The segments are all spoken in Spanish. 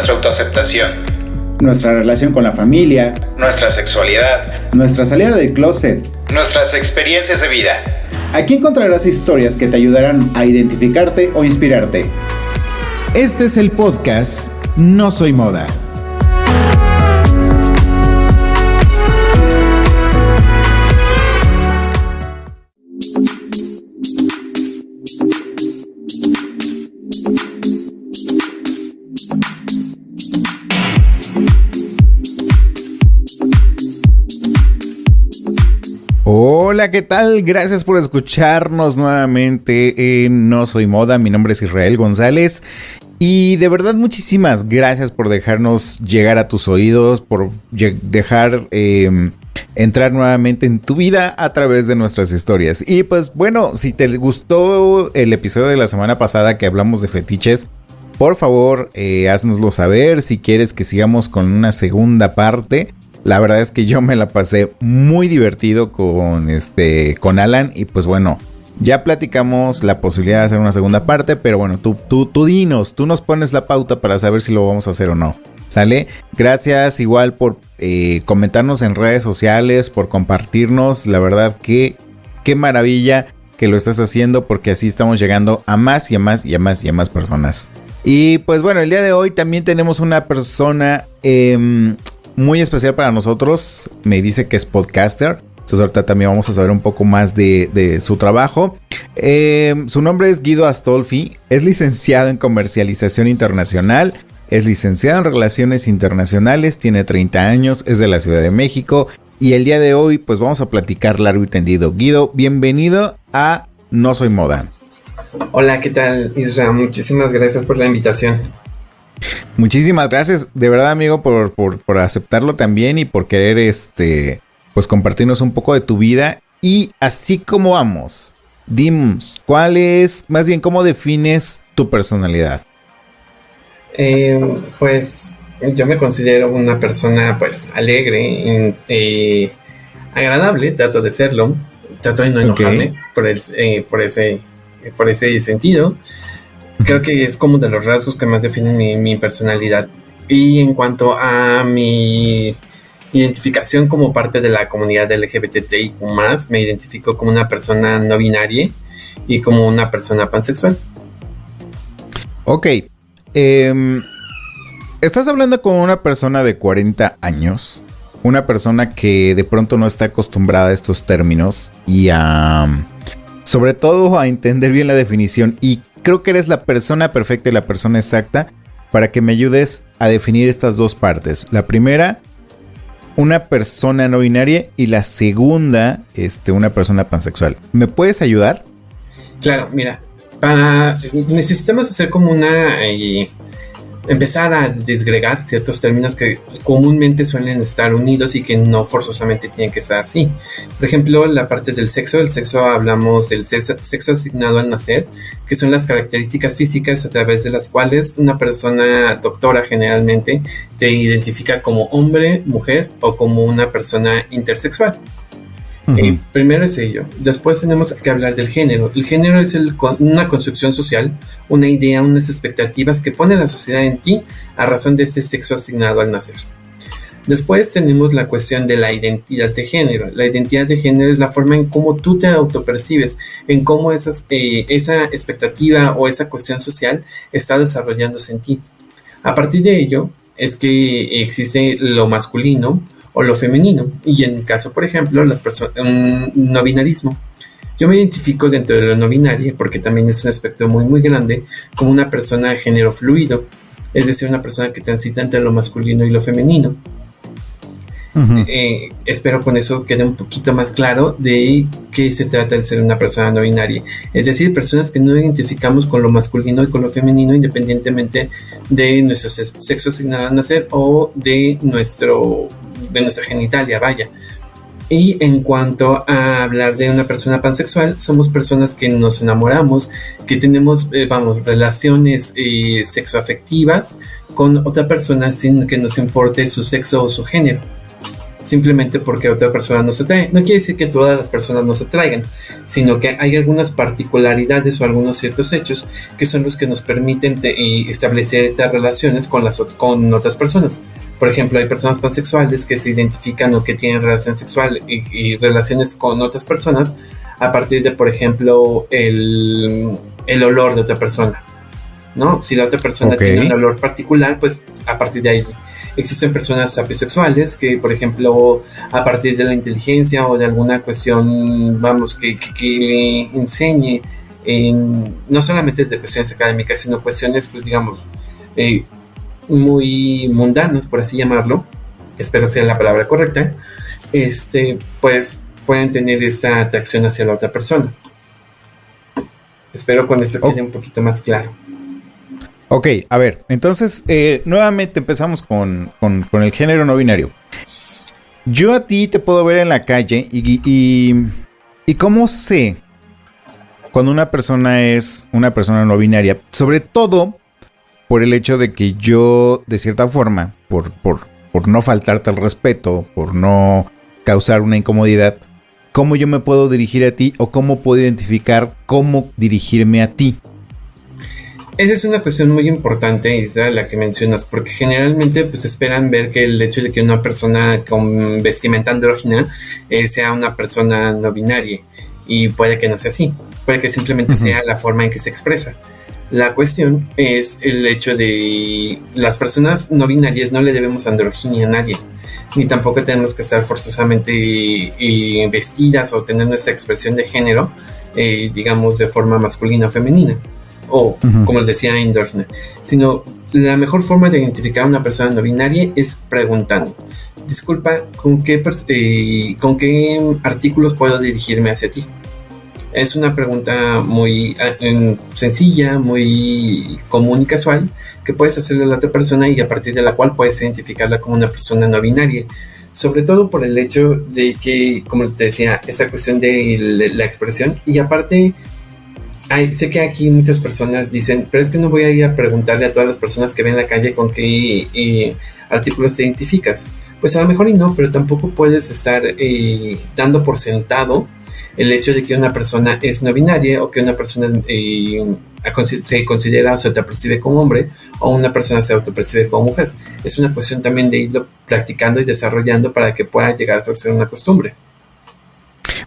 nuestra autoaceptación, nuestra relación con la familia, nuestra sexualidad, nuestra salida del closet, nuestras experiencias de vida. Aquí encontrarás historias que te ayudarán a identificarte o inspirarte. Este es el podcast No Soy Moda. Hola, ¿qué tal? Gracias por escucharnos nuevamente en No Soy Moda. Mi nombre es Israel González y de verdad muchísimas gracias por dejarnos llegar a tus oídos, por dejar entrar nuevamente en tu vida a través de nuestras historias. Y pues bueno, si te gustó el episodio de la semana pasada que hablamos de fetiches, por favor, haznoslo saber si quieres que sigamos con una segunda parte. La verdad es que yo me la pasé muy divertido con Alan y pues bueno, ya platicamos la posibilidad de hacer una segunda parte, pero bueno, tú dinos, tú nos pones la pauta para saber si lo vamos a hacer o no, ¿sale? Gracias igual por comentarnos en redes sociales, por compartirnos, la verdad que qué maravilla que lo estás haciendo porque así estamos llegando a más y a más y a más y a más personas. Y pues bueno, el día de hoy también tenemos una persona muy especial para nosotros, me dice que es podcaster, entonces ahorita también vamos a saber un poco más de su trabajo. Su nombre es Guido Astolfi, es licenciado en comercialización internacional, es licenciado en relaciones internacionales, tiene 30 años, es de la Ciudad de México y el día de hoy pues vamos a platicar largo y tendido. Guido, bienvenido a No Soy Moda. Hola, ¿qué tal, Isra? Muchísimas gracias por la invitación. Muchísimas gracias, de verdad amigo, por aceptarlo también y por querer pues compartirnos un poco de tu vida. Y así como vamos, dinos, ¿cómo defines tu personalidad? Pues yo me considero una persona pues alegre, agradable, trato de serlo, trato de no enojarme por ese sentido. Creo que es como de los rasgos que más definen mi personalidad. Y en cuanto a mi identificación como parte de la comunidad LGBTIQ+, me identifico como una persona no binaria y como una persona pansexual. Ok. Estás hablando con una persona de 40 años, una persona que de pronto no está acostumbrada a estos términos y sobre todo a entender bien la definición, y creo que eres la persona perfecta y la persona exacta para que me ayudes a definir estas dos partes. La primera, una persona no binaria, y la segunda, una persona pansexual. ¿Me puedes ayudar? Claro, mira, necesitamos hacer como empezar a desgregar ciertos términos que comúnmente suelen estar unidos y que no forzosamente tienen que estar así. Por ejemplo, la parte del sexo. El sexo, hablamos del sexo asignado al nacer, que son las características físicas a través de las cuales una persona doctora generalmente te identifica como hombre, mujer o como una persona intersexual. Primero es ello. Después tenemos que hablar del género. El género es una construcción social, una idea, unas expectativas que pone la sociedad en ti a razón de ese sexo asignado al nacer. Después tenemos la cuestión de la identidad de género. La identidad de género es la forma en cómo tú te autopercibes, en cómo esa expectativa o esa cuestión social está desarrollándose en ti. A partir de ello es que existe lo masculino o lo femenino, y en caso, por ejemplo, no binarismo. Yo me identifico dentro de lo no binario porque también es un aspecto muy muy grande, como una persona de género fluido, es decir, una persona que transita entre lo masculino y lo femenino. Espero con eso quede un poquito más claro de qué se trata el ser una persona no binaria, es decir, personas que no identificamos con lo masculino y con lo femenino independientemente de nuestro sexo asignado al nacer o de nuestra genitalia, vaya. Y en cuanto a hablar de una persona pansexual, somos personas que nos enamoramos, que tenemos, relaciones sexoafectivas con otra persona sin que nos importe su sexo o su género. simplemente porque otra persona no se atrae. No quiere decir que todas las personas no se atraigan, sino que hay algunas particularidades o algunos ciertos hechos que son los que nos permiten establecer estas relaciones con otras personas. Por ejemplo, hay personas pansexuales que se identifican o que tienen relación sexual y relaciones con otras personas a partir de, por ejemplo, el olor de otra persona, ¿no? Si la otra persona tiene un olor particular, pues a partir de ahí. Existen personas sapiosexuales que, por ejemplo, a partir de la inteligencia o de alguna cuestión, vamos, que le enseñe, no solamente desde cuestiones académicas, sino cuestiones, pues digamos, muy mundanas, por así llamarlo, espero sea la palabra correcta, pues pueden tener esta atracción hacia la otra persona. Espero con eso quede un poquito más claro. Ok, a ver, entonces nuevamente empezamos con el género no binario. Yo a ti te puedo ver en la calle y ¿cómo sé cuando una persona es una persona no binaria? Sobre todo por el hecho de que yo, de cierta forma, por no faltarte al respeto, por no causar una incomodidad, ¿cómo yo me puedo dirigir a ti o cómo puedo identificar cómo dirigirme a ti? Esa es una cuestión muy importante, Isra, la que mencionas, porque generalmente pues esperan ver que el hecho de que una persona con vestimenta andrógina sea una persona no binaria, y puede que no sea así, puede que simplemente sea la forma en que se expresa. La cuestión es el hecho de las personas no binarias no le debemos androginia a nadie, ni tampoco tenemos que estar forzosamente vestidas o tener nuestra expresión de género, digamos, de forma masculina o femenina, o como les decía, andrógina, sino la mejor forma de identificar a una persona no binaria es preguntando: disculpa, ¿con qué artículos puedo dirigirme hacia ti? Es una pregunta muy sencilla, muy común y casual, que puedes hacerle a la otra persona y a partir de la cual puedes identificarla como una persona no binaria. Sobre todo por el hecho de que, como te decía, esa cuestión de la expresión. Y aparte, sé que aquí muchas personas dicen, pero es que no voy a ir a preguntarle a todas las personas que ven en la calle con qué artículos te identificas. Pues a lo mejor y no, pero tampoco puedes estar dando por sentado el hecho de que una persona es no binaria o que una persona se considera o se autopercibe como hombre o una persona se autopercibe como mujer. Es una cuestión también de irlo practicando y desarrollando para que pueda llegar a ser una costumbre.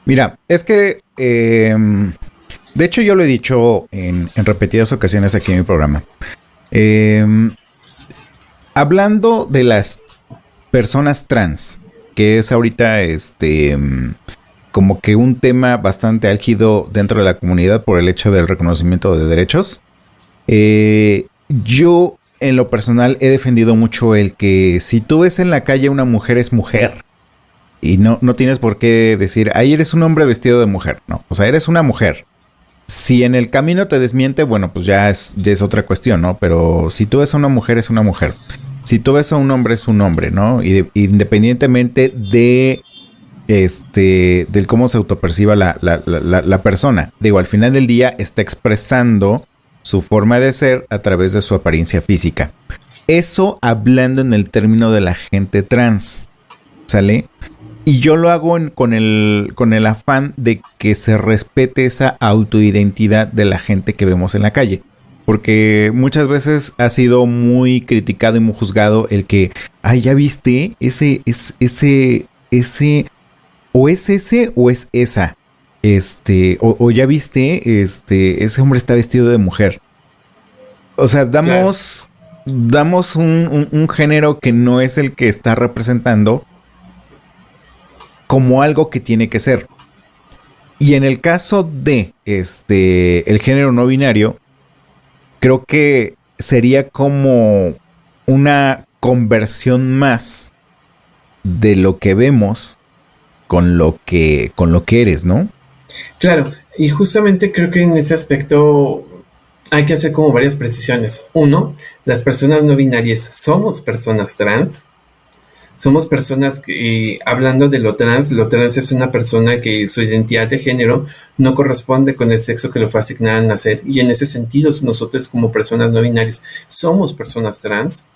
Mira, es que de hecho yo lo he dicho en repetidas ocasiones aquí en mi programa. Hablando de las personas trans, que es ahorita como que un tema bastante álgido dentro de la comunidad por el hecho del reconocimiento de derechos. Yo, en lo personal, he defendido mucho el que si tú ves en la calle una mujer es mujer. Y no tienes por qué decir, ahí eres un hombre vestido de mujer. No, o sea, eres una mujer. Si en el camino te desmiente, bueno, pues ya es otra cuestión, ¿no? Pero si tú ves a una mujer, es una mujer. Si tú ves a un hombre, es un hombre, ¿no? Y independientemente del cómo se autoperciba la persona. Digo, al final del día está expresando su forma de ser a través de su apariencia física. Eso hablando en el término de la gente trans, ¿sale? Y yo lo hago con el afán de que se respete esa autoidentidad de la gente que vemos en la calle. Porque muchas veces ha sido muy criticado y muy juzgado el que, ay, ya viste, ese o es ese o es esa. O ya viste, ese hombre está vestido de mujer. O sea, damos un género que no es el que está representando como algo que tiene que ser. Y en el caso de el género no binario, creo que sería como una conversión más de lo que vemos con lo que eres, ¿no? Claro, y justamente creo que en ese aspecto hay que hacer como varias precisiones. Uno, las personas no binarias somos personas trans. Somos personas que, hablando de lo trans es una persona que su identidad de género no corresponde con el sexo que le fue asignado al nacer. Y en ese sentido, nosotros como personas no binarias somos personas trans.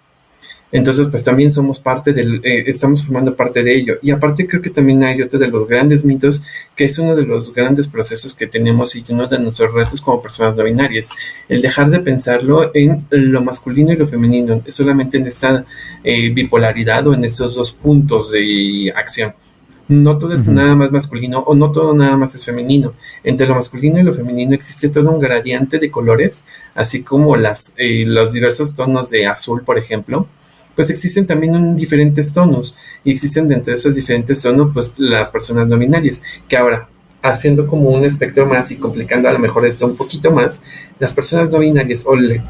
Entonces, pues también somos parte estamos formando parte de ello. Y aparte creo que también hay otro de los grandes mitos, que es uno de los grandes procesos que tenemos y uno de nuestros retos como personas no binarias, el dejar de pensarlo en lo masculino y lo femenino, solamente en esta bipolaridad o en estos dos puntos de acción. No todo es nada más masculino o no todo nada más es femenino. Entre lo masculino y lo femenino existe todo un gradiente de colores, así como los diversos tonos de azul, por ejemplo, pues existen también diferentes tonos y existen dentro de esos diferentes tonos pues las personas no binarias, que ahora, haciendo como un espectro más y complicando a lo mejor esto un poquito más, las personas no binarias o el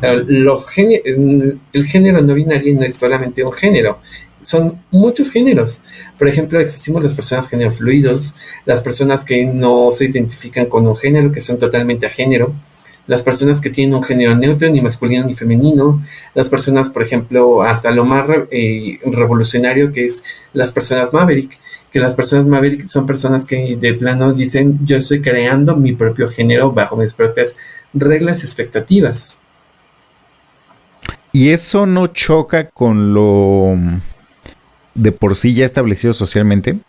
género no binario no es solamente un género, son muchos géneros. Por ejemplo, existimos las personas género fluidos, las personas que no se identifican con un género, que son totalmente a género, las personas que tienen un género neutro, ni masculino ni femenino, las personas, por ejemplo, hasta lo más revolucionario que es las personas Maverick, que las personas Maverick son personas que de plano dicen yo estoy creando mi propio género bajo mis propias reglas y expectativas. ¿Y eso no choca con lo de por sí ya establecido socialmente?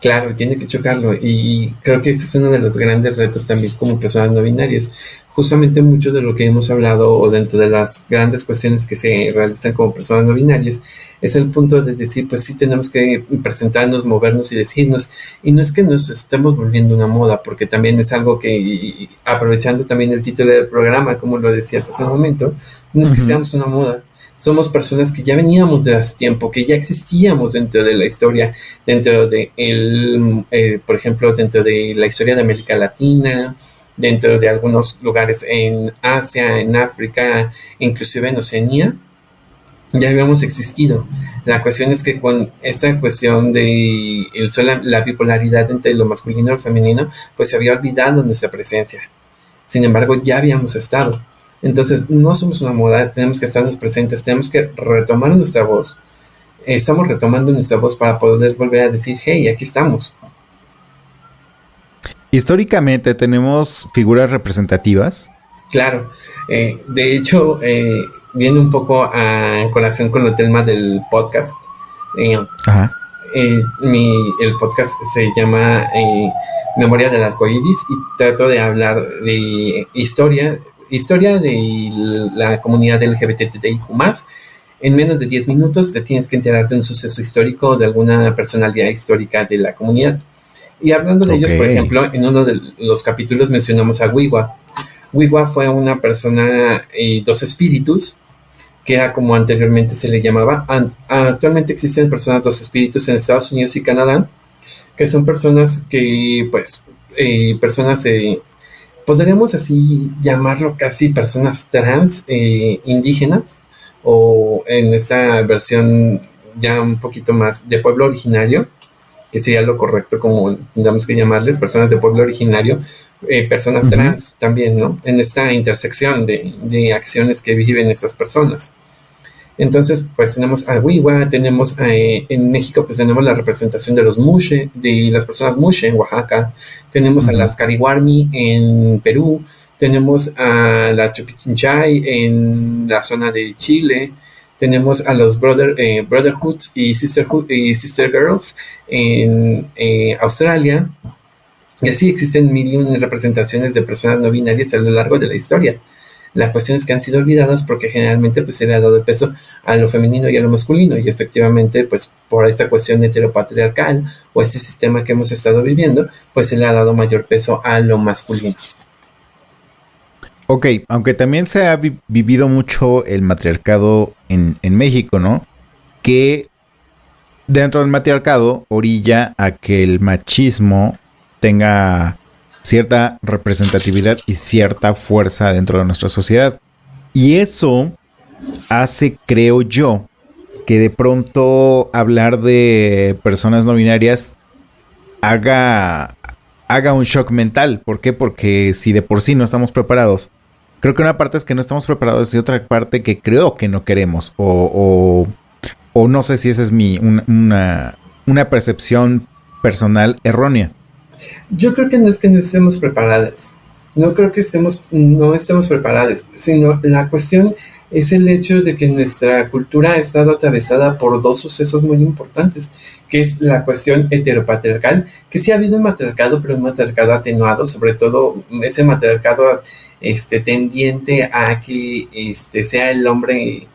Claro, tiene que chocarlo y creo que ese es uno de los grandes retos también como personas no binarias. Justamente mucho de lo que hemos hablado o dentro de las grandes cuestiones que se realizan como personas no binarias es el punto de decir, pues sí tenemos que presentarnos, movernos y decirnos, y no es que nos estemos volviendo una moda, porque también es algo que, aprovechando también el título del programa, como lo decías hace un momento, no es que seamos una moda. Somos personas que ya veníamos de hace tiempo, que ya existíamos dentro de la historia, dentro de por ejemplo, dentro de la historia de América Latina, dentro de algunos lugares en Asia, en África, inclusive en Oceanía, ya habíamos existido. La cuestión es que con esta cuestión de la bipolaridad entre lo masculino y lo femenino, pues se había olvidado nuestra presencia. Sin embargo, ya habíamos estado. Entonces, no somos una moda, tenemos que estarnos presentes, tenemos que retomar nuestra voz. Estamos retomando nuestra voz para poder volver a decir, hey, aquí estamos. Históricamente tenemos figuras representativas. Claro, de hecho, viene un poco a colación con el tema del podcast. Ajá. El podcast se llama Memoria del Arcoíris y trato de hablar de historia de la comunidad LGBTIQ+. En menos de 10 minutos te tienes que enterar de un suceso histórico o de alguna personalidad histórica de la comunidad. Y hablando de ellos, por ejemplo, en uno de los capítulos mencionamos a Wiwa. Wiwa fue una persona, dos espíritus, que era como anteriormente se le llamaba. Actualmente existen personas dos espíritus en Estados Unidos y Canadá, que son personas que, pues, podríamos así llamarlo casi personas trans indígenas, o en esta versión ya un poquito más de pueblo originario, que sería lo correcto como tendríamos que llamarles, personas de pueblo originario, personas trans también, ¿no? En esta intersección de acciones que viven estas personas. Entonces, pues tenemos a Wiwa, tenemos en México, pues tenemos la representación de los Mushe, de las personas Mushe en Oaxaca, tenemos a las Carihuarmi en Perú, tenemos a la Chupiquinchay en la zona de Chile, tenemos a los Brotherhoods y Sister Girls en Australia, y así existen mil y una representaciones de personas no binarias a lo largo de la historia. La cuestión es que han sido olvidadas porque generalmente pues se le ha dado el peso a lo femenino y a lo masculino, y efectivamente pues por esta cuestión heteropatriarcal o este sistema que hemos estado viviendo, pues se le ha dado mayor peso a lo masculino. Ok, aunque también se ha vivido mucho el matriarcado en México, ¿no? Que dentro del matriarcado orilla a que el machismo tenga cierta representatividad y cierta fuerza dentro de nuestra sociedad. Y eso hace, creo yo, que de pronto hablar de personas no binarias haga un shock mental. ¿Por qué? Porque si de por sí no estamos preparados, creo que una parte es que no estamos preparados y otra parte que creo que no queremos. O no sé si esa es una percepción personal errónea. Yo creo que no es que no estemos preparadas. No creo que no estemos preparadas, sino la cuestión es el hecho de que nuestra cultura ha estado atravesada por dos sucesos muy importantes, que es la cuestión heteropatriarcal, que sí ha habido un matriarcado, pero un matriarcado atenuado, sobre todo ese matriarcado tendiente a que sea el hombre.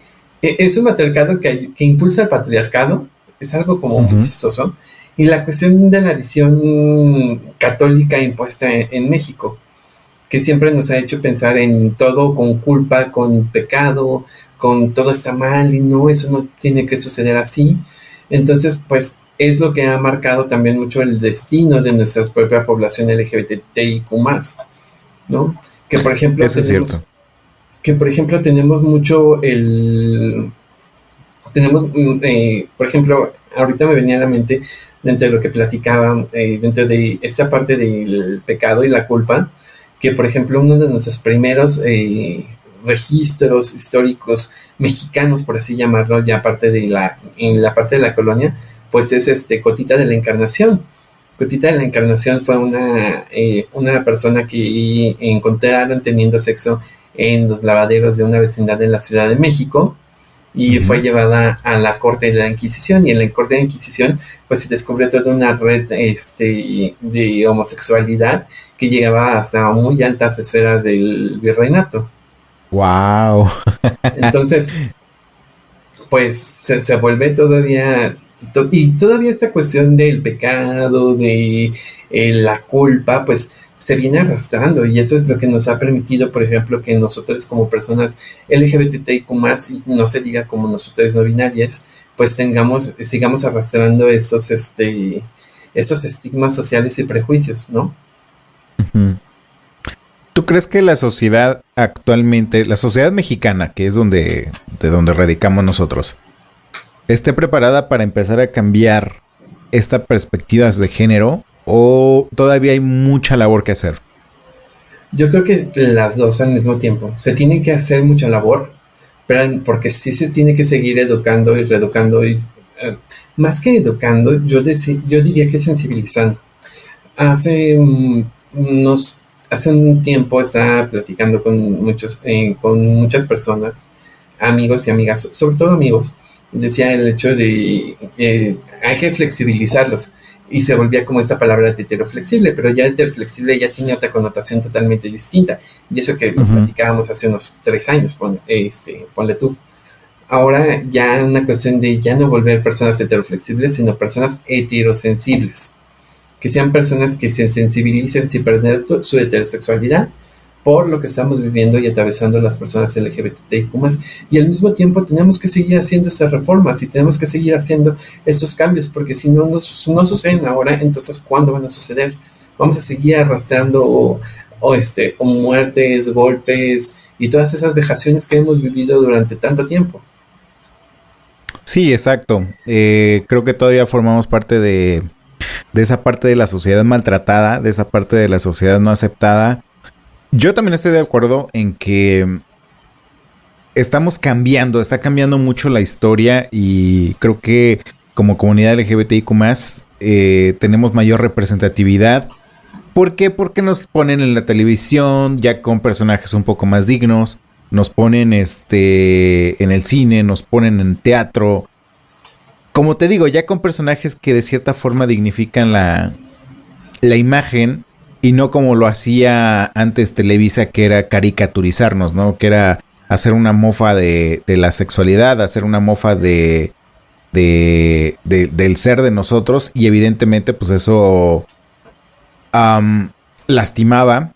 Es un matriarcado que impulsa el patriarcado, es algo como muy chistoso, y la cuestión de la visión católica impuesta en México, que siempre nos ha hecho pensar en todo con culpa, con pecado, con todo está mal y no, eso no tiene que suceder así. Entonces, pues es lo que ha marcado también mucho el destino de nuestra propia población LGBTIQ+, ¿no? Que por ejemplo Eso es cierto. que por ejemplo tenemos mucho por ejemplo, ahorita me venía a la mente, dentro de lo que platicaban, dentro de esta parte del pecado y la culpa, que por ejemplo uno de nuestros primeros registros históricos mexicanos, por así llamarlo, ya parte de en la parte de la colonia, pues es Cotita de la Encarnación. Cotita de la Encarnación fue una persona que encontraron teniendo sexo en los lavaderos de una vecindad en la Ciudad de México, y fue llevada a la corte de la Inquisición, y en la corte de la Inquisición pues se descubrió toda una red de homosexualidad que llegaba hasta muy altas esferas del virreinato. Wow. Entonces, pues se vuelve todavía, y todavía esta cuestión del pecado, de la culpa, pues se viene arrastrando, y eso es lo que nos ha permitido, por ejemplo, que nosotros como personas LGBTIQ+, y no se diga como nosotros no binarias, pues sigamos arrastrando esos estigmas sociales y prejuicios, ¿no? ¿Tú crees que la sociedad actualmente, la sociedad mexicana, que es de donde radicamos nosotros, esté preparada para empezar a cambiar estas perspectivas de género, o todavía hay mucha labor que hacer? Yo creo que las dos al mismo tiempo. Se tiene que hacer mucha labor, pero porque sí se tiene que seguir educando y reeducando, y más que educando, yo diría que sensibilizando. Hace hace un tiempo estaba platicando con muchas personas, amigos y amigas, sobre todo amigos. Decía el hecho de hay que flexibilizarlos, y se volvía como esa palabra de heteroflexible, pero ya el heteroflexible ya tiene otra connotación totalmente distinta, y eso que lo platicábamos hace unos 3 años, ponle tú. Ahora ya una cuestión de ya no volver personas heteroflexibles, sino personas heterosensibles, que sean personas que se sensibilicen sin perder su heterosexualidad por lo que estamos viviendo y atravesando las personas LGBTIQ+, y al mismo tiempo tenemos que seguir haciendo estas reformas y tenemos que seguir haciendo estos cambios, porque si no suceden ahora, entonces ¿cuándo van a suceder? Vamos a seguir arrastrando o muertes, golpes y todas esas vejaciones que hemos vivido durante tanto tiempo. Sí, exacto. Creo que todavía formamos parte de esa parte de la sociedad maltratada, de esa parte de la sociedad no aceptada. Yo también estoy de acuerdo en que está cambiando mucho la historia, y creo que como comunidad LGBTIQ+, tenemos mayor representatividad. ¿Por qué? Porque nos ponen en la televisión ya con personajes un poco más dignos, nos ponen en el cine, nos ponen en teatro. Como te digo, ya con personajes que de cierta forma dignifican la imagen, y no como lo hacía antes Televisa, que era caricaturizarnos, ¿no? Que era hacer una mofa de la sexualidad, hacer una mofa del ser de nosotros, y evidentemente pues eso lastimaba.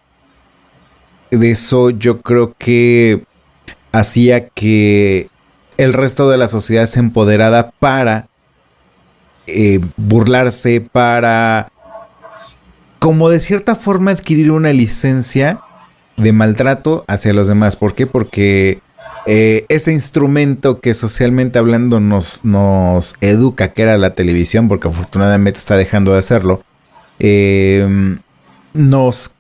De eso yo creo que hacía que el resto de la sociedad se empoderara para burlarse, para como de cierta forma adquirir una licencia de maltrato hacia los demás. ¿Por qué? Porque ese instrumento que socialmente hablando nos educa, que era la televisión, porque afortunadamente está dejando de hacerlo, nos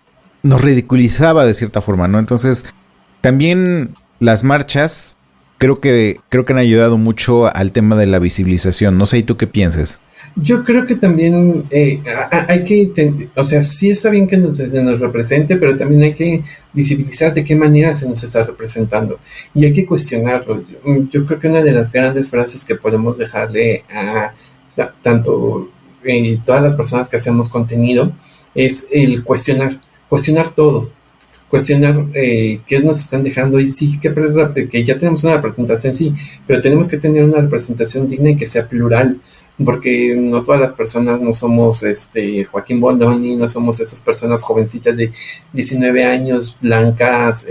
ridiculizaba de cierta forma, ¿no? Entonces, también las marchas creo que han ayudado mucho al tema de la visibilización. No sé, ¿y tú qué piensas? Yo creo que también hay que, o sea, sí está bien que se nos represente, pero también hay que visibilizar de qué manera se nos está representando y hay que cuestionarlo. Yo creo que una de las grandes frases que podemos dejarle a tanto todas las personas que hacemos contenido es el cuestionar todo, cuestionar qué nos están dejando y sí, que ya tenemos una representación, sí, pero tenemos que tener una representación digna y que sea plural, porque no todas las personas no somos Joaquín Bondoni, no somos esas personas jovencitas de 19 años, blancas,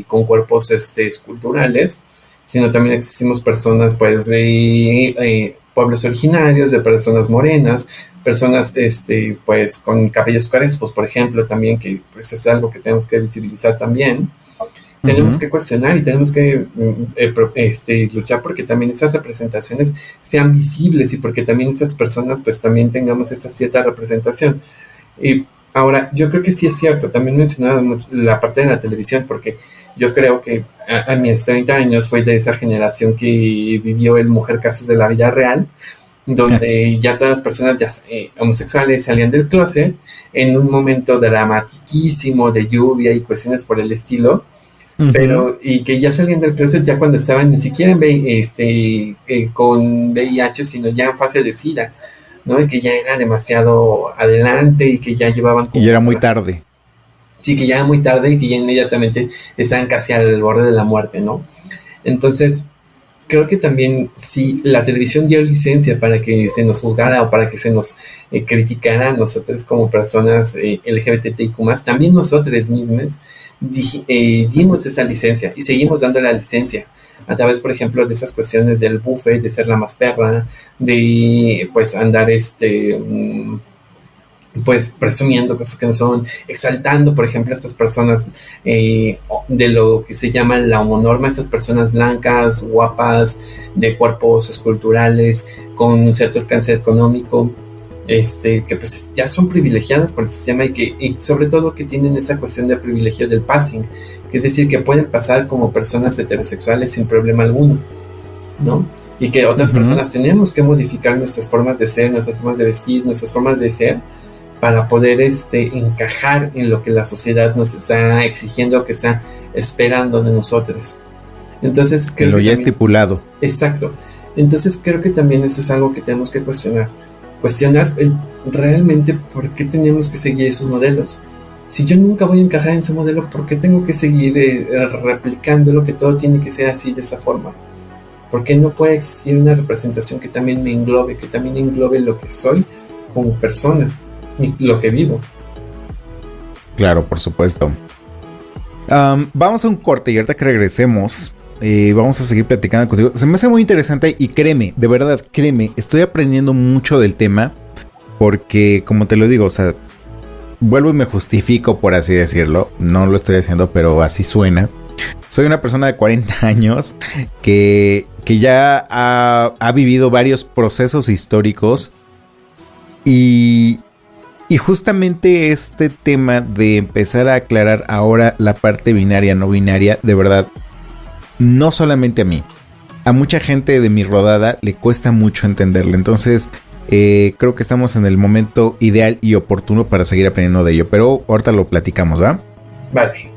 con cuerpos esculturales, sino también existimos personas pues de pueblos originarios, de personas morenas, personas pues con cabellos crespos, por ejemplo, también, que pues es algo que tenemos que visibilizar también. Tenemos que cuestionar y tenemos que luchar porque también esas representaciones sean visibles y porque también esas personas pues también tengamos esta cierta representación. Y ahora, yo creo que sí es cierto, también mencionaba la parte de la televisión, porque yo creo que a mis 30 años fue de esa generación que vivió el Mujer Casos de la Vida Real, donde ya todas las personas homosexuales salían del closet en un momento dramatiquísimo de lluvia y cuestiones por el estilo, pero y que ya salían del closet ya cuando estaban ni siquiera con VIH, sino ya en fase de SIDA, ¿no? Y que ya era demasiado adelante y que ya llevaban... Y era muy tarde. Sí, que ya era muy tarde y que ya inmediatamente estaban casi al borde de la muerte, ¿no? Entonces, creo que también si la televisión dio licencia para que se nos juzgara o para que se nos criticara a nosotros como personas LGBTIQ+, también nosotros mismos dimos esa licencia y seguimos dando la licencia a través, por ejemplo, de esas cuestiones del buffet, de ser la más perra, de pues andar pues presumiendo cosas que no son, exaltando, por ejemplo, a estas personas de lo que se llama la homonorma, estas personas blancas, guapas, de cuerpos esculturales, con un cierto alcance económico, que pues ya son privilegiadas por el sistema y sobre todo que tienen esa cuestión de privilegio del passing, que es decir, que pueden pasar como personas heterosexuales sin problema alguno, ¿no? Y que otras personas tenemos que modificar nuestras formas de ser, nuestras formas de vestir, nuestras formas de ser, para poder encajar en lo que la sociedad nos está exigiendo, que está esperando de nosotros. Entonces creo lo que ya también, estipulado. Exacto. Entonces creo que también eso es algo que tenemos que cuestionar realmente por qué tenemos que seguir esos modelos. Si yo nunca voy a encajar en ese modelo, ¿por qué tengo que seguir replicando que todo tiene que ser así, de esa forma? ¿Por qué no puede existir una representación que también me englobe, que también englobe lo que soy como persona y lo que vivo? Claro, por supuesto. Vamos a un corte y ahorita que regresemos vamos a seguir platicando contigo. Se me hace muy interesante y créeme, de verdad, créeme, estoy aprendiendo mucho del tema porque, como te lo digo, o sea, vuelvo y me justifico, por así decirlo. No lo estoy haciendo, pero así suena. Soy una persona de 40 años que ya ha vivido varios procesos históricos y justamente este tema de empezar a aclarar ahora la parte binaria, no binaria, de verdad, no solamente a mí, a mucha gente de mi rodada le cuesta mucho entenderlo. Entonces creo que estamos en el momento ideal y oportuno para seguir aprendiendo de ello, pero ahorita lo platicamos, ¿va? Vale.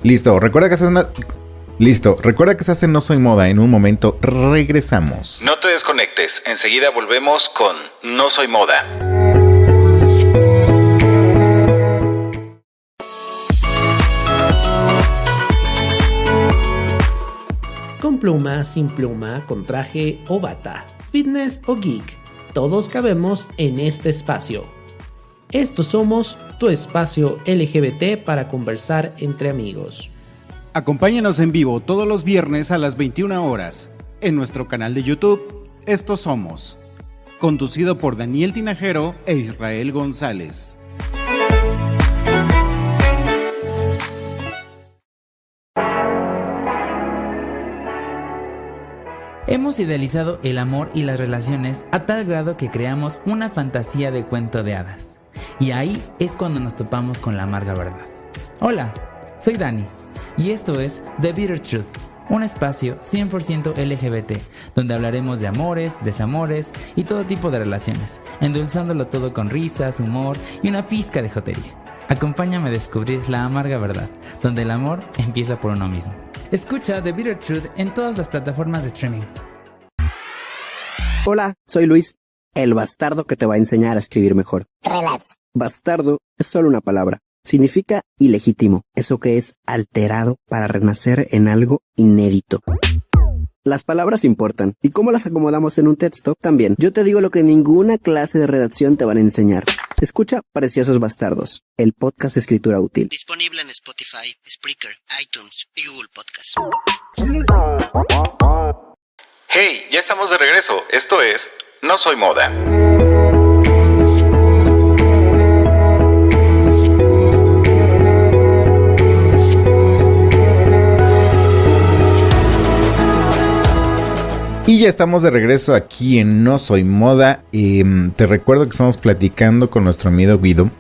Listo, recuerda que estás en No Soy Moda. En un momento regresamos. No te desconectes, enseguida volvemos con No Soy Moda. Con pluma, sin pluma, con traje o bata, fitness o geek, todos cabemos en este espacio. Estos somos tu espacio LGBT para conversar entre amigos. Acompáñanos en vivo todos los viernes a las 21 horas en nuestro canal de YouTube Estos Somos, conducido por Daniel Tinajero e Israel González. Hemos idealizado el amor y las relaciones a tal grado que creamos una fantasía de cuento de hadas. Y ahí es cuando nos topamos con la amarga verdad. Hola, soy Dani y esto es The Bitter Truth, un espacio 100% LGBT, donde hablaremos de amores, desamores y todo tipo de relaciones, endulzándolo todo con risas, humor y una pizca de jotería. Acompáñame a descubrir la amarga verdad, donde el amor empieza por uno mismo. Escucha The Bitter Truth en todas las plataformas de streaming. Hola, soy Luis, el bastardo que te va a enseñar a escribir mejor. Relax. Bastardo es solo una palabra. Significa ilegítimo, eso que es alterado para renacer en algo inédito. Las palabras importan, y cómo las acomodamos en un texto también. Yo te digo lo que ninguna clase de redacción te van a enseñar. Escucha Preciosos Bastardos, el podcast de escritura útil. Disponible en Spotify, Spreaker, iTunes y Google Podcasts. Hey, ya estamos de regreso. Esto es No Soy Moda. Y ya estamos de regreso aquí en No Soy Moda. Te recuerdo que estamos platicando con nuestro amigo Guido.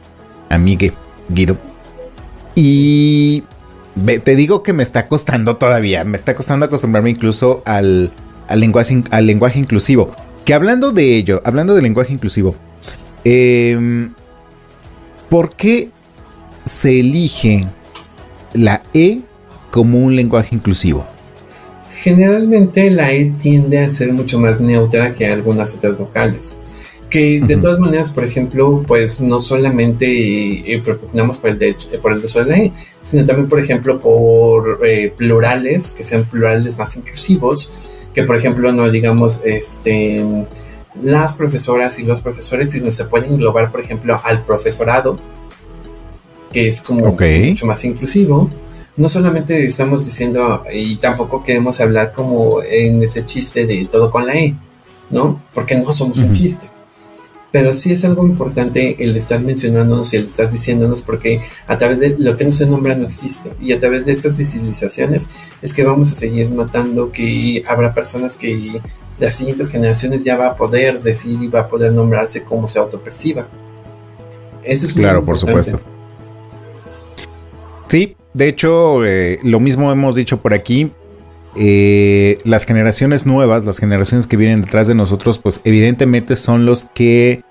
Guido. Y te digo que me está costando todavía. Me está costando acostumbrarme incluso al lenguaje inclusivo. Que hablando de ello, hablando del lenguaje inclusivo, ¿por qué se elige la E como un lenguaje inclusivo? Generalmente la E tiende a ser mucho más neutra que algunas otras vocales. Que de todas maneras, por ejemplo, pues no solamente propugnamos por el uso de la E, sino también, por ejemplo, por plurales, que sean plurales más inclusivos, que por ejemplo no digamos las profesoras y los profesores, sino se puede englobar, por ejemplo, al profesorado, que es como mucho más inclusivo. No solamente estamos diciendo, y tampoco queremos hablar como en ese chiste de todo con la E, ¿no? Porque no somos un chiste. Pero sí es algo importante el estar mencionándonos y el estar diciéndonos, porque a través de lo que no se nombra no existe. Y a través de estas visibilizaciones es que vamos a seguir notando que habrá personas que las siguientes generaciones ya va a poder decir y va a poder nombrarse como se autoperciba. Eso es claro, por supuesto. Sí, de hecho, lo mismo hemos dicho por aquí. Las generaciones nuevas, las generaciones que vienen detrás de nosotros, pues evidentemente son los que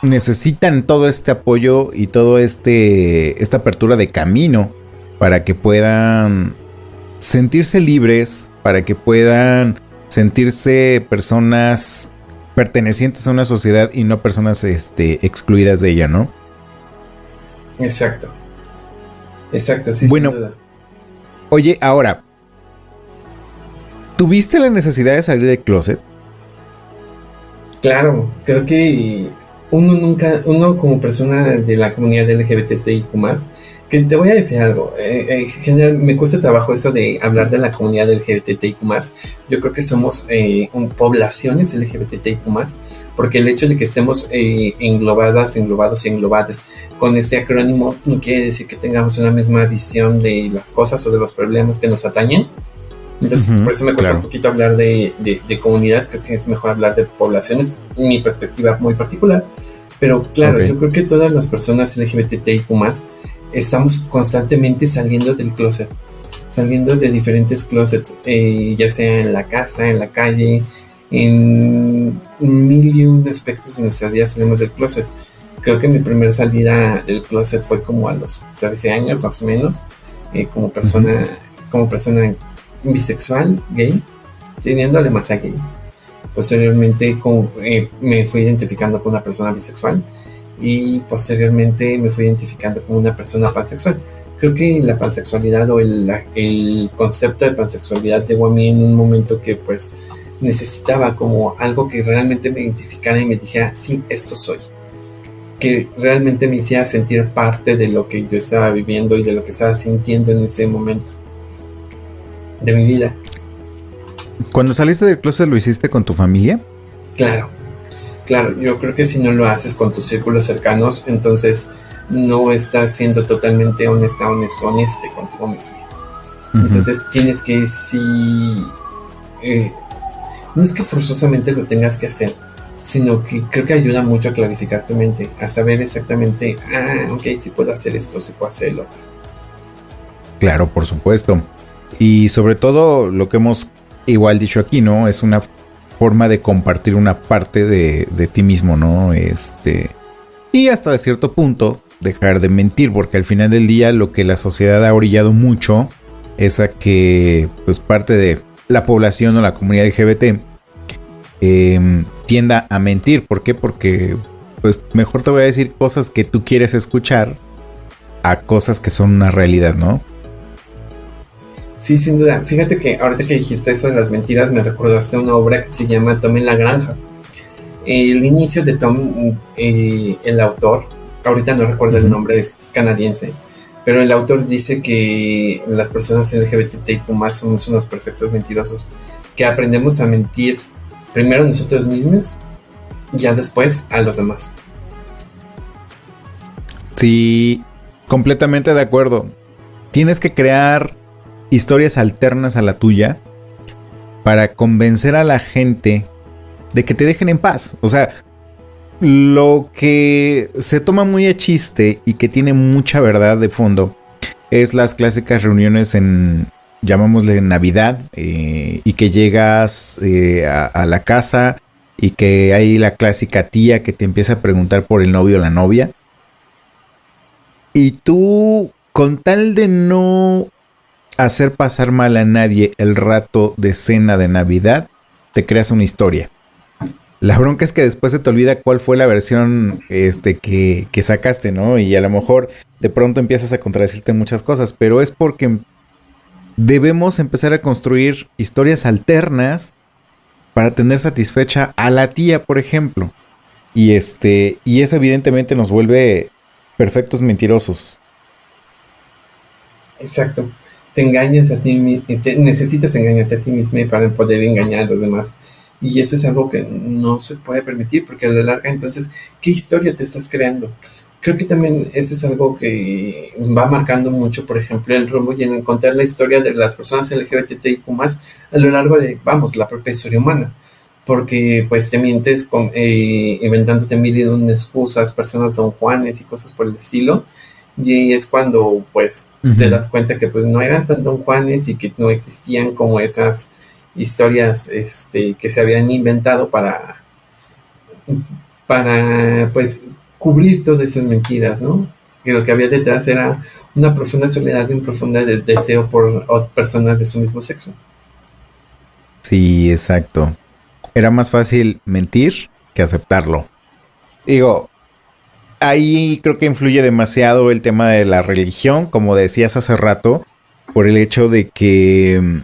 necesitan todo este apoyo y todo esta apertura de camino para que puedan sentirse libres, para que puedan sentirse personas pertenecientes a una sociedad y no personas excluidas de ella, ¿no? Exacto, sí, bueno, sin duda. Oye, ahora, ¿tuviste la necesidad de salir del closet? Claro, creo que uno como persona de la comunidad LGBTIQ+, que te voy a decir algo, en general me cuesta trabajo eso de hablar de la comunidad LGBTIQ+, yo creo que somos poblaciones LGBTIQ+, porque el hecho de que estemos englobados y englobades con este acrónimo no quiere decir que tengamos una misma visión de las cosas o de los problemas que nos atañen. Entonces, por eso me cuesta un poquito hablar de comunidad. Creo que es mejor hablar de poblaciones, mi perspectiva muy particular. Pero claro, yo creo que todas las personas LGBTIQ+, estamos constantemente saliendo del closet, saliendo de diferentes closets, ya sea en la casa, en la calle, en mil y un aspectos de nuestra vida salimos del closet. Creo que mi primera salida del closet fue como a los 13 años más o menos, como persona bisexual, gay, teniéndole más a gay. Posteriormente me fui identificando como una persona bisexual y posteriormente me fui identificando como una persona pansexual. Creo que la pansexualidad o el concepto de pansexualidad llegó a mí en un momento que pues necesitaba como algo que realmente me identificara y me dijera, sí, esto soy. Que realmente me hiciera sentir parte de lo que yo estaba viviendo y de lo que estaba sintiendo en ese momento de mi vida. ¿Cuando saliste del closet lo hiciste con tu familia? Claro, yo creo que si no lo haces con tus círculos cercanos, entonces no estás siendo totalmente honeste contigo mismo. Entonces tienes que no es que forzosamente lo tengas que hacer, sino que creo que ayuda mucho a clarificar tu mente, a saber exactamente, sí puedo hacer esto, sí puedo hacer el otro. Claro, por supuesto. Y sobre todo lo que hemos igual dicho aquí, ¿no? Es una forma de compartir una parte de ti mismo, ¿no? Y hasta de cierto punto dejar de mentir, porque al final del día lo que la sociedad ha orillado mucho es a que pues parte de la población o la comunidad LGBT tienda a mentir. ¿Por qué? Porque pues mejor te voy a decir cosas que tú quieres escuchar a cosas que son una realidad, ¿no? Sí, sin duda. Fíjate que ahorita que dijiste eso de las mentiras, me recordaste una obra que se llama Tom en la Granja. El inicio de Tom, el autor, ahorita no recuerdo el nombre, es canadiense, pero el autor dice que las personas LGBTIQ+ somos unos perfectos mentirosos, que aprendemos a mentir primero nosotros mismos, ya después a los demás. Sí, completamente de acuerdo. Tienes que crear historias alternas a la tuya para convencer a la gente de que te dejen en paz. O sea, lo que se toma muy a chiste y que tiene mucha verdad de fondo es las clásicas reuniones llamámosle Navidad, y que llegas a la casa y que hay la clásica tía que te empieza a preguntar por el novio o la novia. Y tú, con tal de no hacer pasar mal a nadie el rato de cena de Navidad, te creas una historia. La bronca es que después se te olvida cuál fue la versión que sacaste, ¿no? Y a lo mejor de pronto empiezas a contradecirte en muchas cosas, pero es porque debemos empezar a construir historias alternas para tener satisfecha a la tía, por ejemplo. Y eso evidentemente nos vuelve perfectos mentirosos. Exacto. Te engañas a ti mismo, necesitas engañarte a ti mismo para poder engañar a los demás. Y eso es algo que no se puede permitir, porque a la larga, entonces, ¿qué historia te estás creando? Creo que también eso es algo que va marcando mucho, por ejemplo, el rumbo y en contar la historia de las personas LGBTIQ+ a lo largo de, la propia historia humana. Porque pues te mientes inventándote mil y una excusas, personas Don Juanes y cosas por el estilo. Y es cuando pues te das cuenta que pues no eran tan Don Juanes y que no existían como esas historias que se habían inventado para pues cubrir todas esas mentiras, ¿no? Que lo que había detrás era una profunda soledad y un profundo deseo por personas de su mismo sexo. Sí, exacto. Era más fácil mentir que aceptarlo. Digo, ahí creo que influye demasiado el tema de la religión, como decías hace rato, por el hecho de que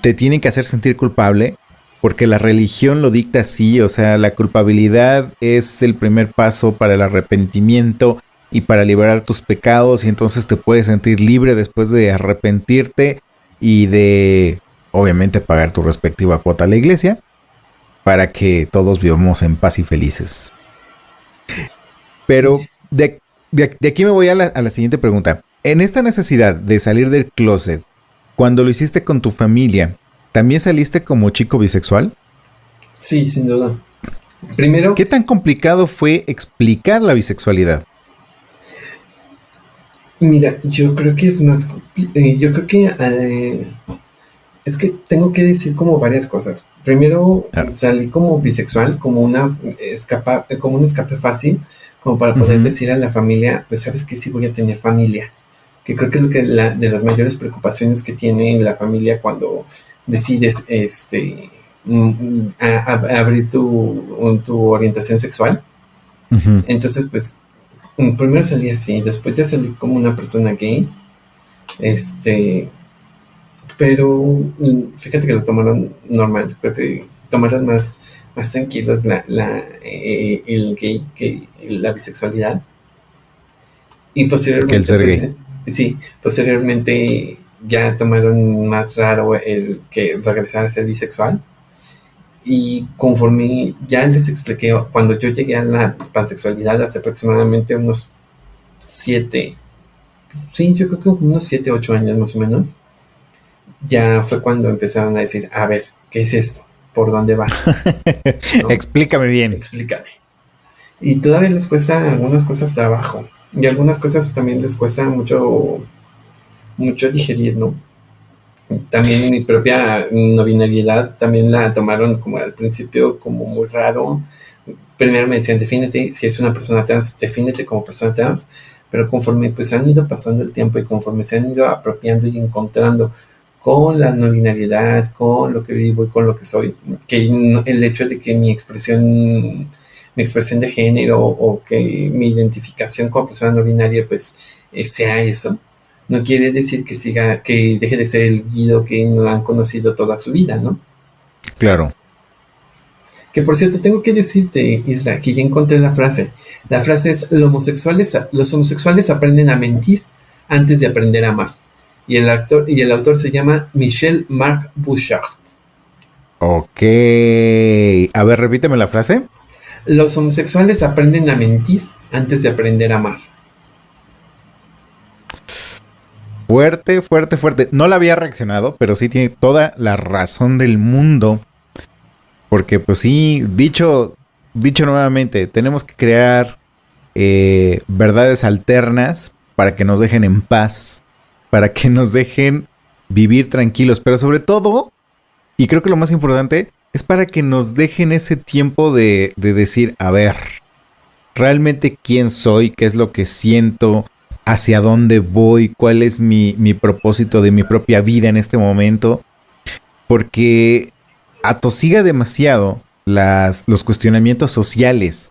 te tienen que hacer sentir culpable, porque la religión lo dicta así. O sea, la culpabilidad es el primer paso para el arrepentimiento y para liberar tus pecados, y entonces te puedes sentir libre después de arrepentirte y de, obviamente, pagar tu respectiva cuota a la iglesia para que todos vivamos en paz y felices. Pero de aquí me voy a la siguiente pregunta. En esta necesidad de salir del closet, cuando lo hiciste con tu familia, ¿también saliste como chico bisexual? Sí, sin duda. Primero, ¿qué tan complicado fue explicar la bisexualidad? Mira, yo creo que es más... yo creo que... es que tengo que decir como varias cosas. Primero, salí como bisexual, como un escape fácil, como para poder decir a la familia, pues sabes que sí voy a tener familia. Que creo que es lo que de las mayores preocupaciones que tiene la familia cuando decides abrir tu orientación sexual. Entonces, pues, primero salí así, después ya salí como una persona gay. Pero fíjate que lo tomaron normal, creo que tomaron más tranquilos el gay que la bisexualidad. Y posteriormente, que el ser gay. Sí, posteriormente ya tomaron más raro el que regresar a ser bisexual. Y conforme ya les expliqué, cuando yo llegué a la pansexualidad hace aproximadamente unos 7, sí, yo creo que unos 7, 8 años más o menos, ya fue cuando empezaron a decir, a ver, ¿qué es esto? ¿Por dónde va? ¿No? Explícame bien. Explícame. Y todavía les cuesta algunas cosas trabajo. Y algunas cosas también les cuesta mucho digerir, ¿no? También mi propia no binariedad también la tomaron como al principio como muy raro. Primero me decían, defínete, si es una persona trans, defínete como persona trans, pero conforme pues han ido pasando el tiempo y conforme se han ido apropiando y encontrando con la no binariedad, con lo que vivo y con lo que soy, que el hecho de que mi expresión de género o que mi identificación como persona no binaria pues sea eso, no quiere decir que siga, que deje de ser el Guido que no han conocido toda su vida, ¿no? Claro. Que por cierto, tengo que decirte, Isra, que ya encontré la frase. La frase es, los homosexuales aprenden a mentir antes de aprender a amar. Y el autor se llama Michel-Marc Bouchard. Ok. A ver, repíteme la frase. Los homosexuales aprenden a mentir antes de aprender a amar. Fuerte, fuerte, fuerte. No la había reaccionado, pero sí tiene toda la razón del mundo. Porque pues sí, dicho nuevamente, tenemos que crear verdades alternas para que nos dejen en paz, para que nos dejen vivir tranquilos, pero sobre todo, y creo que lo más importante, es para que nos dejen ese tiempo de decir, a ver, realmente quién soy, qué es lo que siento, hacia dónde voy, cuál es mi propósito de mi propia vida en este momento, porque atosiga demasiado los cuestionamientos sociales.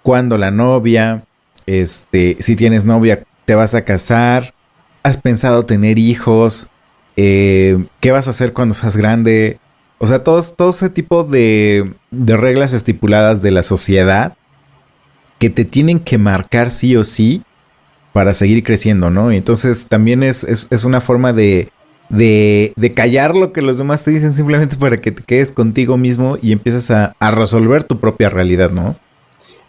Cuando la novia, si tienes novia, te vas a casar, has pensado tener hijos, qué vas a hacer cuando seas grande. O sea, todo ese tipo de reglas estipuladas de la sociedad que te tienen que marcar sí o sí para seguir creciendo, ¿no? Y entonces también es una forma de callar lo que los demás te dicen simplemente para que te quedes contigo mismo y empieces a resolver tu propia realidad, ¿no?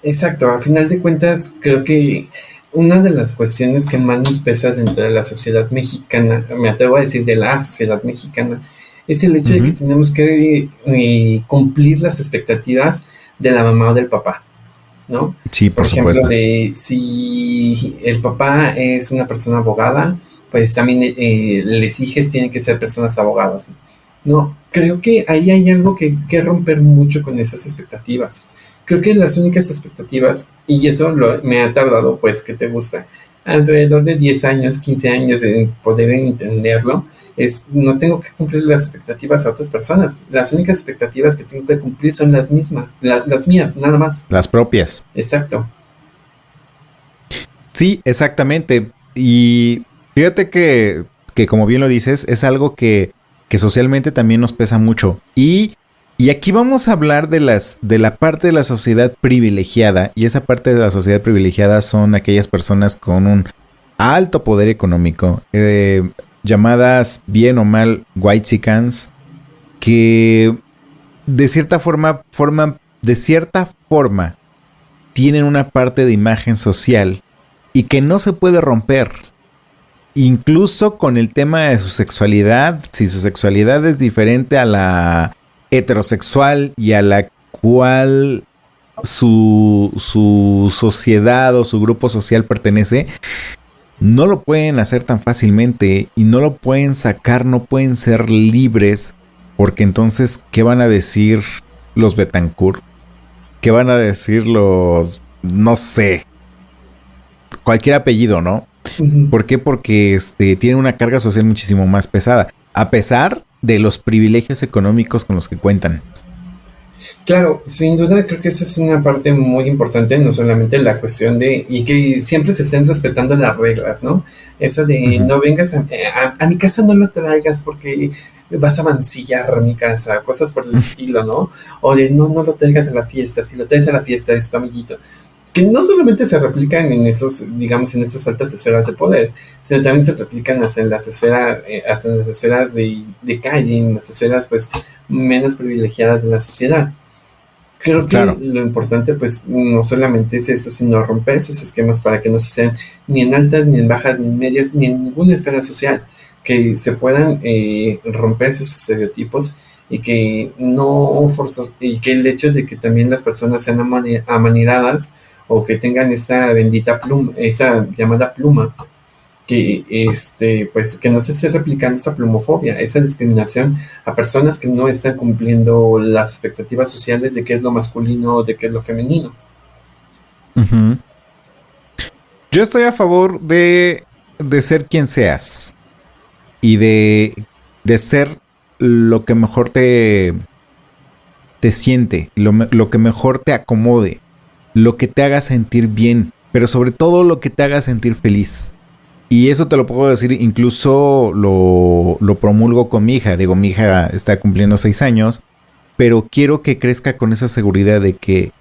Exacto, a final de cuentas creo que una de las cuestiones que más nos pesa dentro de la sociedad mexicana, me atrevo a decir de la sociedad mexicana, es el hecho de que tenemos que cumplir las expectativas de la mamá o del papá, ¿no? Sí, por ejemplo, supuesto. Si el papá es una persona abogada, pues también les hijos tienen que ser personas abogadas. No, creo que ahí hay algo que romper mucho con esas expectativas. Creo que las únicas expectativas, y eso me ha tardado, pues, ¿qué te gusta? Alrededor de 10 años, 15 años en poder entenderlo, no tengo que cumplir las expectativas a otras personas. Las únicas expectativas que tengo que cumplir son las mismas, las mías, nada más. Las propias. Exacto. Sí, exactamente. Y fíjate que como bien lo dices, es algo que socialmente también nos pesa mucho. Y aquí vamos a hablar de la parte de la sociedad privilegiada. Y esa parte de la sociedad privilegiada son aquellas personas con un alto poder económico, llamadas bien o mal whitexicans, que de cierta forma tienen una parte de imagen social y que no se puede romper. Incluso con el tema de su sexualidad, si su sexualidad es diferente a la heterosexual y a la cual su sociedad o su grupo social pertenece, no lo pueden hacer tan fácilmente y no lo pueden sacar, no pueden ser libres, porque entonces, ¿qué van a decir los Betancourt? ¿Qué van a decir los, no sé, cualquier apellido, ¿no? ¿Por qué? Porque tienen una carga social muchísimo más pesada, a pesar de los privilegios económicos con los que cuentan. Claro, sin duda creo que esa es una parte muy importante, no solamente la cuestión y que siempre se estén respetando las reglas, ¿no? Eso de no vengas a mi casa, no lo traigas porque vas a mancillar mi casa, cosas por el estilo, ¿no? O de no lo traigas a la fiesta, si lo traes a la fiesta es tu amiguito. Que no solamente se replican en esos, digamos, en esas altas esferas de poder, sino también se replican hasta en las esferas de calle, en las esferas pues menos privilegiadas de la sociedad. Creo que lo importante pues no solamente es eso, sino romper esos esquemas para que no sucedan ni en altas, ni en bajas, ni en medias, ni en ninguna esfera social, que se puedan romper esos estereotipos y que y que el hecho de que también las personas sean amaneradas o que tengan esta bendita pluma, esa llamada pluma, que pues que no se esté replicando esa plumofobia, esa discriminación a personas que no están cumpliendo las expectativas sociales de qué es lo masculino o de qué es lo femenino. Uh-huh. Yo estoy a favor de ser quien seas y de ser lo que mejor te siente, lo que mejor te acomode, lo que te haga sentir bien, pero sobre todo lo que te haga sentir feliz. Y eso te lo puedo decir, incluso lo promulgo con mi hija. Digo, mi hija está cumpliendo 6 años, pero quiero que crezca con esa seguridad de que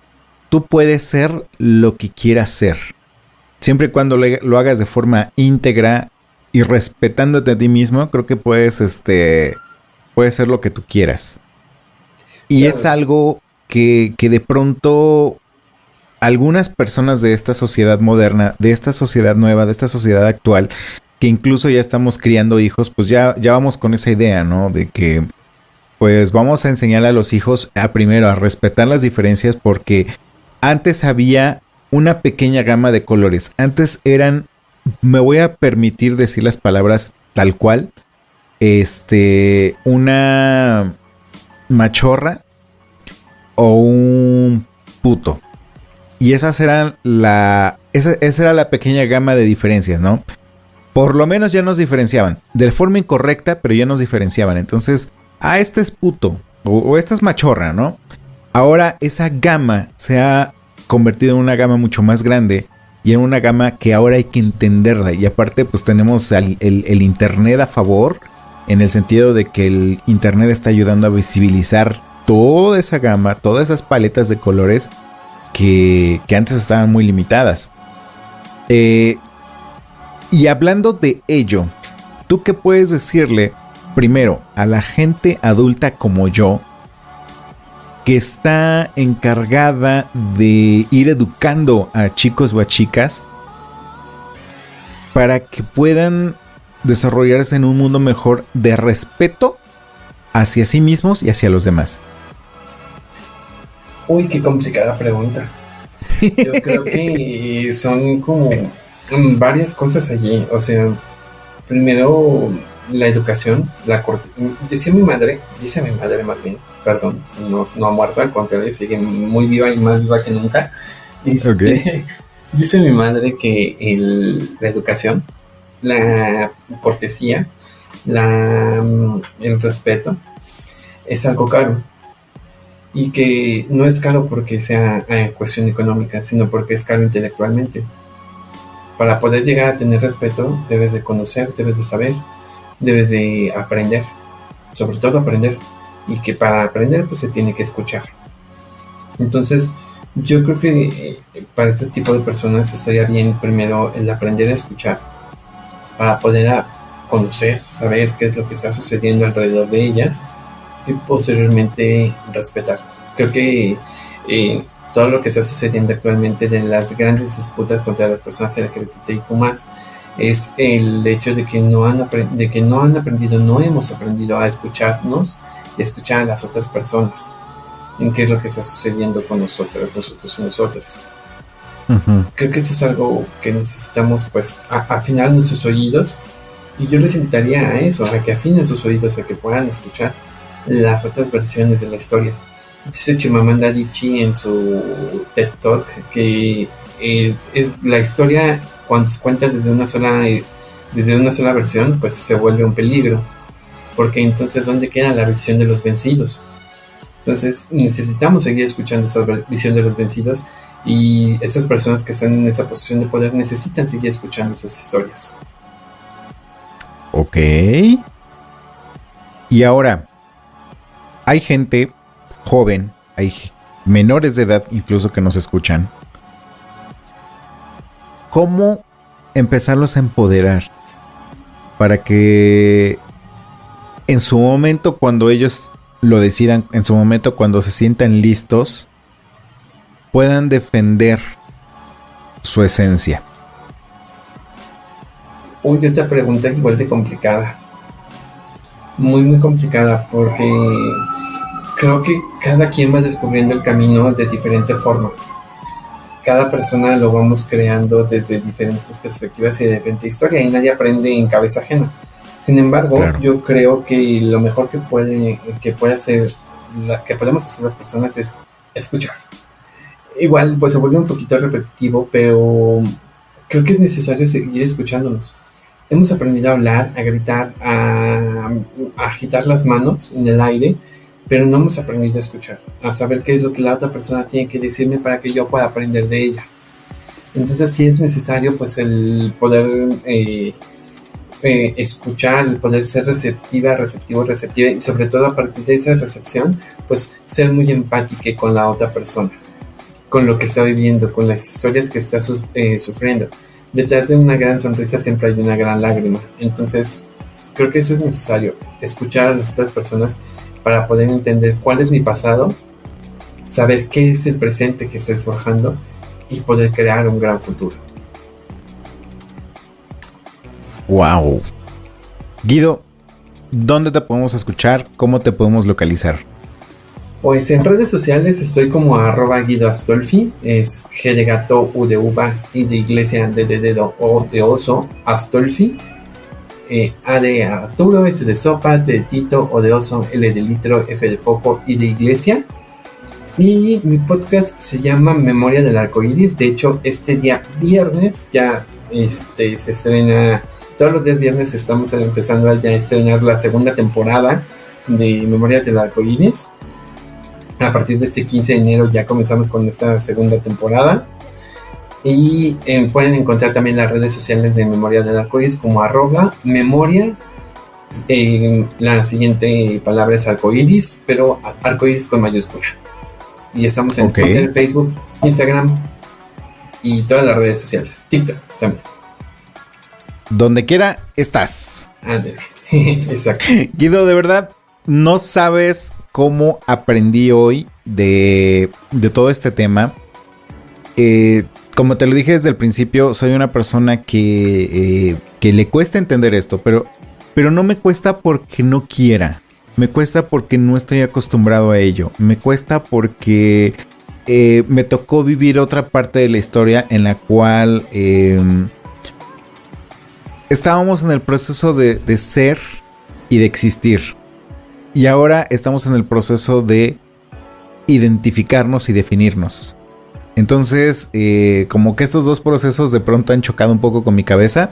tú puedes ser lo que quieras ser. Siempre y cuando lo hagas de forma íntegra y respetándote a ti mismo, creo que puedes ser lo que tú quieras. Y claro, es algo que de pronto algunas personas de esta sociedad moderna, de esta sociedad nueva, de esta sociedad actual, que incluso ya estamos criando hijos, pues ya vamos con esa idea, ¿no? De que pues vamos a enseñar a los hijos primero a respetar las diferencias, porque antes había una pequeña gama de colores. Antes eran, me voy a permitir decir las palabras tal cual, una machorra o un puto. Y esa era la pequeña gama de diferencias, ¿no? Por lo menos ya nos diferenciaban. De forma incorrecta, pero ya nos diferenciaban. Entonces, este es puto. O esta es machorra, ¿no? Ahora esa gama se ha convertido en una gama mucho más grande. Y en una gama que ahora hay que entenderla. Y aparte, pues tenemos el internet a favor. En el sentido de que el internet está ayudando a visibilizar toda esa gama, todas esas paletas de colores que antes estaban muy limitadas. Y hablando de ello, ¿tú qué puedes decirle primero a la gente adulta como yo, que está encargada de ir educando a chicos o a chicas para que puedan desarrollarse en un mundo mejor de respeto hacia sí mismos y hacia los demás? Uy, qué complicada pregunta. Yo creo que son como varias cosas allí. O sea, primero la educación, dice mi madre más bien, perdón, no ha muerto, al contrario, sigue muy viva y más viva que nunca. Okay. Dice mi madre que la educación, la cortesía, el respeto es algo caro. Y que no es caro porque sea cuestión económica, sino porque es caro intelectualmente. Para poder llegar a tener respeto, debes de conocer, debes de saber, debes de aprender, sobre todo aprender. Y que para aprender, pues se tiene que escuchar. Entonces, yo creo que para este tipo de personas estaría bien primero el aprender a escuchar, para poder conocer, saber qué es lo que está sucediendo alrededor de ellas, y posteriormente respetar. Creo que todo lo que está sucediendo actualmente de las grandes disputas contra las personas LGBTIQ+, es el hecho de que no hemos aprendido a escucharnos y escuchar a las otras personas en qué es lo que está sucediendo con nosotros y nosotras. Uh-huh. Creo que eso es algo que necesitamos, pues, afinar nuestros oídos, y yo les invitaría a eso, a que afinen sus oídos, a que puedan escuchar las otras versiones de la historia. Dice Chimamanda Adichie en su TED Talk que es la historia, cuando se cuenta desde una sola versión, pues se vuelve un peligro, porque entonces ¿dónde queda la visión de los vencidos? Entonces necesitamos seguir escuchando esa visión de los vencidos, y estas personas que están en esa posición de poder necesitan seguir escuchando esas historias. Ok. Y ahora, hay gente joven, hay menores de edad incluso que nos escuchan. ¿Cómo empezarlos a empoderar para que en su momento, cuando ellos lo decidan, en su momento cuando se sientan listos, puedan defender su esencia? Uy, esta pregunta es igual de complicada. Muy, muy complicada, porque creo que cada quien va descubriendo el camino de diferente forma. cada persona lo vamos creando desde diferentes perspectivas y de diferente historia, y nadie aprende en cabeza ajena. Sin embargo, claro, yo creo que lo mejor que podemos hacer las personas es escuchar. Igual, pues se vuelve un poquito repetitivo, pero creo que es necesario seguir escuchándonos. Hemos aprendido a hablar, a gritar, a agitar las manos en el aire, pero no hemos aprendido a escuchar, a saber qué es lo que la otra persona tiene que decirme para que yo pueda aprender de ella. Entonces sí es necesario pues el poder escuchar, el poder ser receptivo, y sobre todo a partir de esa recepción, pues ser muy empático con la otra persona, con lo que está viviendo, con las historias que está sufriendo. Detrás de una gran sonrisa siempre hay una gran lágrima. Entonces creo que eso es necesario, escuchar a las otras personas para poder entender cuál es mi pasado, saber qué es el presente que estoy forjando y poder crear un gran futuro. Wow. Guido, ¿dónde te podemos escuchar? ¿Cómo te podemos localizar? Pues en redes sociales estoy como @GuidoAstolfi, es G de gato, U de uva, I de iglesia, D de dedo, O de oso, Astolfi, A de Arturo, S de sopa, T de Tito, O de oso, L de litro, F de foco, I de iglesia. Y mi podcast se llama Memoria del Arcoíris. De hecho, este día viernes ya se estrena. Todos los días viernes estamos empezando a estrenar la segunda temporada de Memorias del Arcoíris. A partir de este 15 de enero ya comenzamos con esta segunda temporada. Y pueden encontrar también las redes sociales de Memoria del Arcoíris como @memoria. La siguiente palabra es arcoíris, pero arcoíris con mayúscula. Y estamos en Twitter, Facebook, Instagram y todas las redes sociales. TikTok también. Donde quiera estás. Exacto. Guido, de verdad, no sabes cómo aprendí hoy de todo este tema. Como te lo dije desde el principio, soy una persona que le cuesta entender esto, pero no me cuesta porque no quiera. Me cuesta porque no estoy acostumbrado a ello. Me cuesta porque me tocó vivir otra parte de la historia en la cual estábamos en el proceso de ser y de existir. Y ahora estamos en el proceso de identificarnos y definirnos. Entonces, como que estos dos procesos de pronto han chocado un poco con mi cabeza.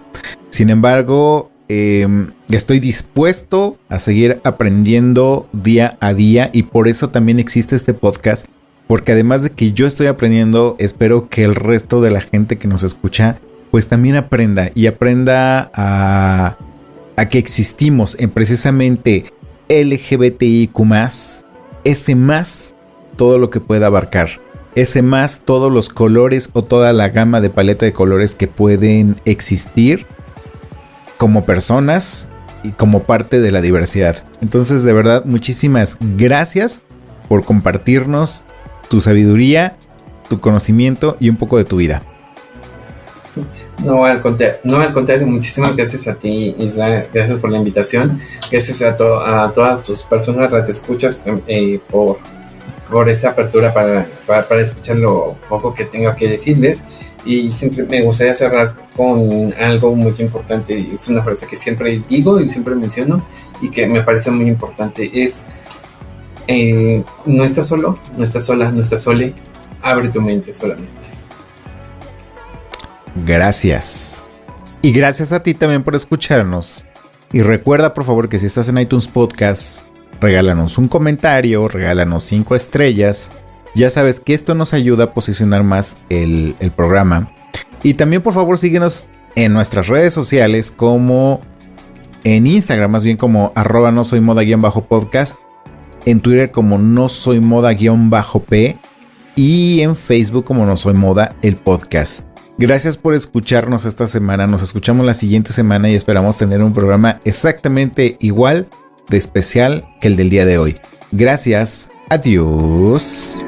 Sin embargo, estoy dispuesto a seguir aprendiendo día a día. Y por eso también existe este podcast. Porque además de que yo estoy aprendiendo, espero que el resto de la gente que nos escucha pues también aprenda. Y aprenda a que existimos en precisamente LGBTIQ+, ese más, todo lo que pueda abarcar, ese más, todos los colores o toda la gama de paleta de colores que pueden existir como personas y como parte de la diversidad. Entonces, de verdad, muchísimas gracias por compartirnos tu sabiduría, tu conocimiento y un poco de tu vida. No, al contrario, muchísimas gracias a ti, Isla, gracias por la invitación, gracias a todas tus personas radioescuchas por esa apertura para escuchar lo poco que tengo que decirles. Y siempre me gustaría cerrar con algo muy importante, es una frase que siempre digo y siempre menciono y que me parece muy importante, es no estás solo, no estás sola, no estás sole, abre tu mente solamente. Gracias. Y gracias a ti también por escucharnos. Y recuerda, por favor, que si estás en iTunes Podcast, regálanos un comentario, regálanos 5 estrellas. Ya sabes que esto nos ayuda a posicionar más el programa. Y también, por favor, síguenos en nuestras redes sociales, como en Instagram, más bien como @nosoymoda_podcast, en Twitter como nosoymoda_p y en Facebook como No Soy Moda, el podcast. Gracias por escucharnos esta semana. Nos escuchamos la siguiente semana y esperamos tener un programa exactamente igual de especial que el del día de hoy. Gracias. Adiós.